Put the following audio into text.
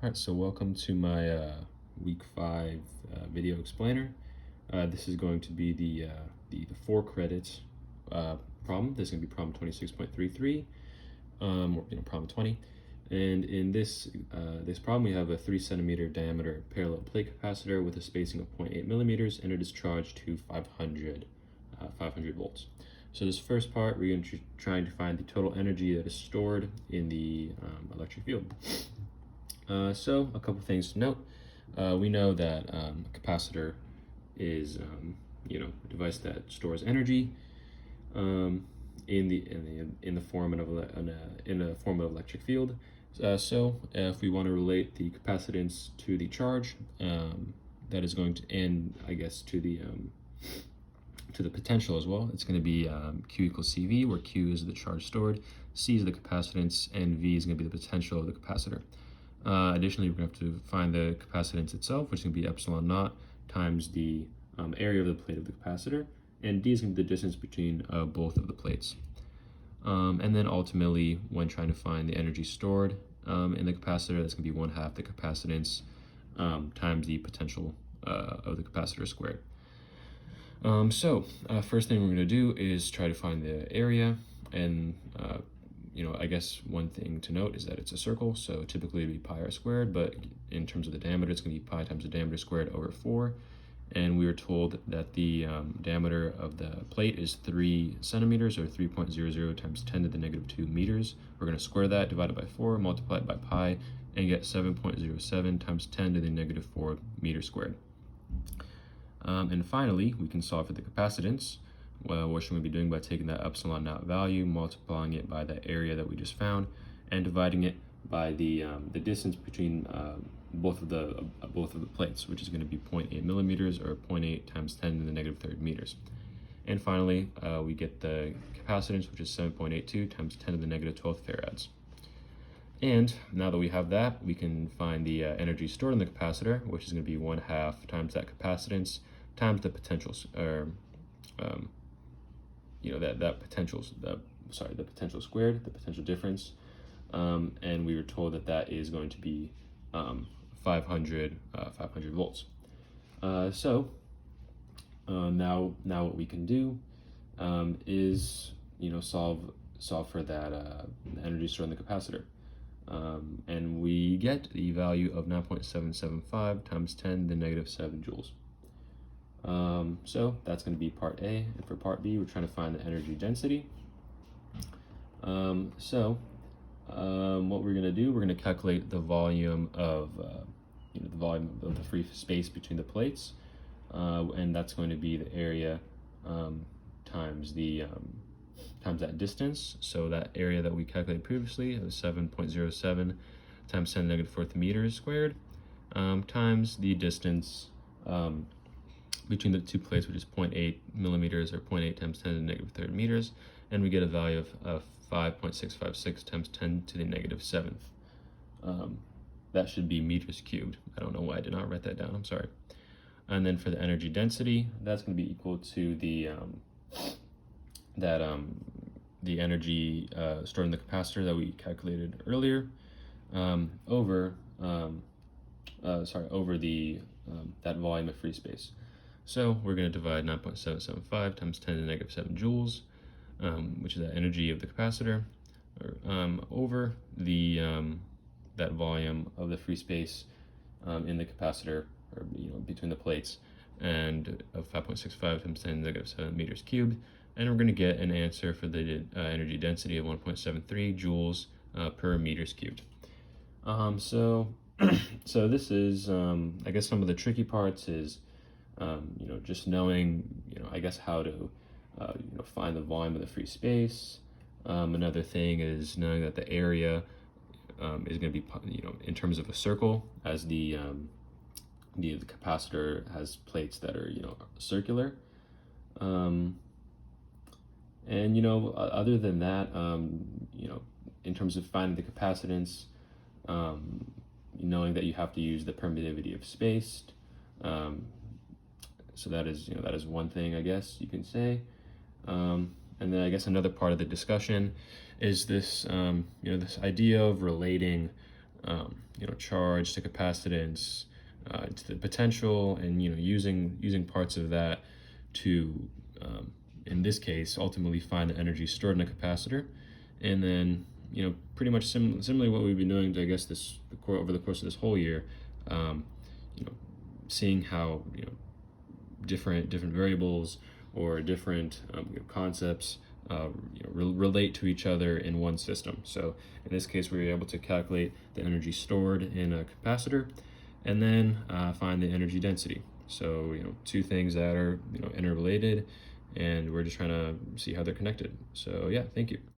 All right, so welcome to my week 5 video explainer. This is going to be the 4 credits problem. This is going to be problem 26.33, or problem 20. And in this problem, we have a 3 centimeter diameter parallel plate capacitor with a spacing of 0.8 millimeters, and it is charged to 500 volts. So this first part, we're going to trying to find the total energy that is stored in the electric field. So a couple things to note. We know that a capacitor is a device that stores energy in the form of electric field. So if we want to relate the capacitance to the charge, that is going to, and I guess to the potential as well, it's going to be Q equals CV, where Q is the charge stored, C is the capacitance, and V is going to be the potential of the capacitor. Additionally, we're going to have to find the capacitance itself, which is going to be epsilon naught times the area of the plate of the capacitor, and D is going to be the distance between both of the plates. And then ultimately, when trying to find the energy stored in the capacitor, that's going to be 1/2 the capacitance times the potential of the capacitor squared. First thing we're going to do is try to find the area, and I guess one thing to note is that it's a circle, so typically it'd be pi r squared, but in terms of the diameter, it's going to be pi times the diameter squared over 4. And we were told that the diameter of the plate is 3 centimeters, or 3.00 times 10 to the negative 2 meters. We're going to square that, divide it by 4, multiply it by pi, and get 7.07 times 10 to the negative 4 meters squared. And finally, we can solve for the capacitance, which we're going to be doing by taking that epsilon naught value, multiplying it by the area that we just found, and dividing it by the distance between both of the plates, which is going to be 0.8 millimeters, or 0.8 times 10 to the negative 3rd meters. And finally, we get the capacitance, which is 7.82 times 10 to the negative 12th farads. And now that we have that, we can find the energy stored in the capacitor, which is going to be 1/2 times that capacitance times the potentials, or the potential squared, the potential difference, and we were told that that is going to be 500 volts. Now what we can do is solve for that energy stored in the capacitor, and we get the value of 9.775 times 10 to the negative 7 joules. So that's going to be part A, and for part B, we're trying to find the energy density. What we're going to do, we're going to calculate the volume of the free space between the plates, and that's going to be the area times that distance. So that area that we calculated previously was 7.07 times 10 to the negative 4th meters squared, times the distance between the two plates, which is 0.8 millimeters, or 0.8 times 10 to the negative 3rd meters, and we get a value of 5.656 times 10 to the negative 7th. That should be meters cubed. I don't know why I did not write that down, I'm sorry. And then for the energy density, that's going to be equal to the energy stored in the capacitor that we calculated earlier, over that volume of free space. So we're going to divide 9.775 times 10 to the negative 7 joules, which is the energy of the capacitor, over the that volume of the free space in the capacitor, or between the plates, and of 5.65 times 10 to the negative 7 meters cubed, and we're going to get an answer for the energy density of 1.73 joules per meters cubed. So this is, I guess some of the tricky parts is, just knowing, I guess how to, find the volume of the free space. Another thing is knowing that the area is going to be, in terms of a circle, as the capacitor has plates that are, circular. And, other than that, in terms of finding the capacitance, knowing that you have to use the permittivity of space. So that is one thing, I guess you can say. And then I guess another part of the discussion is this, this idea of relating charge to capacitance, to the potential, and using parts of that to in this case ultimately find the energy stored in a capacitor. And then pretty much similarly what we've been doing to, I guess, over the course of this whole year, you know seeing how different variables or different concepts relate to each other in one system. So in this case, we were able to calculate the energy stored in a capacitor, and then find the energy density. So two things that are interrelated, and we're just trying to see how they're connected. So yeah, thank you.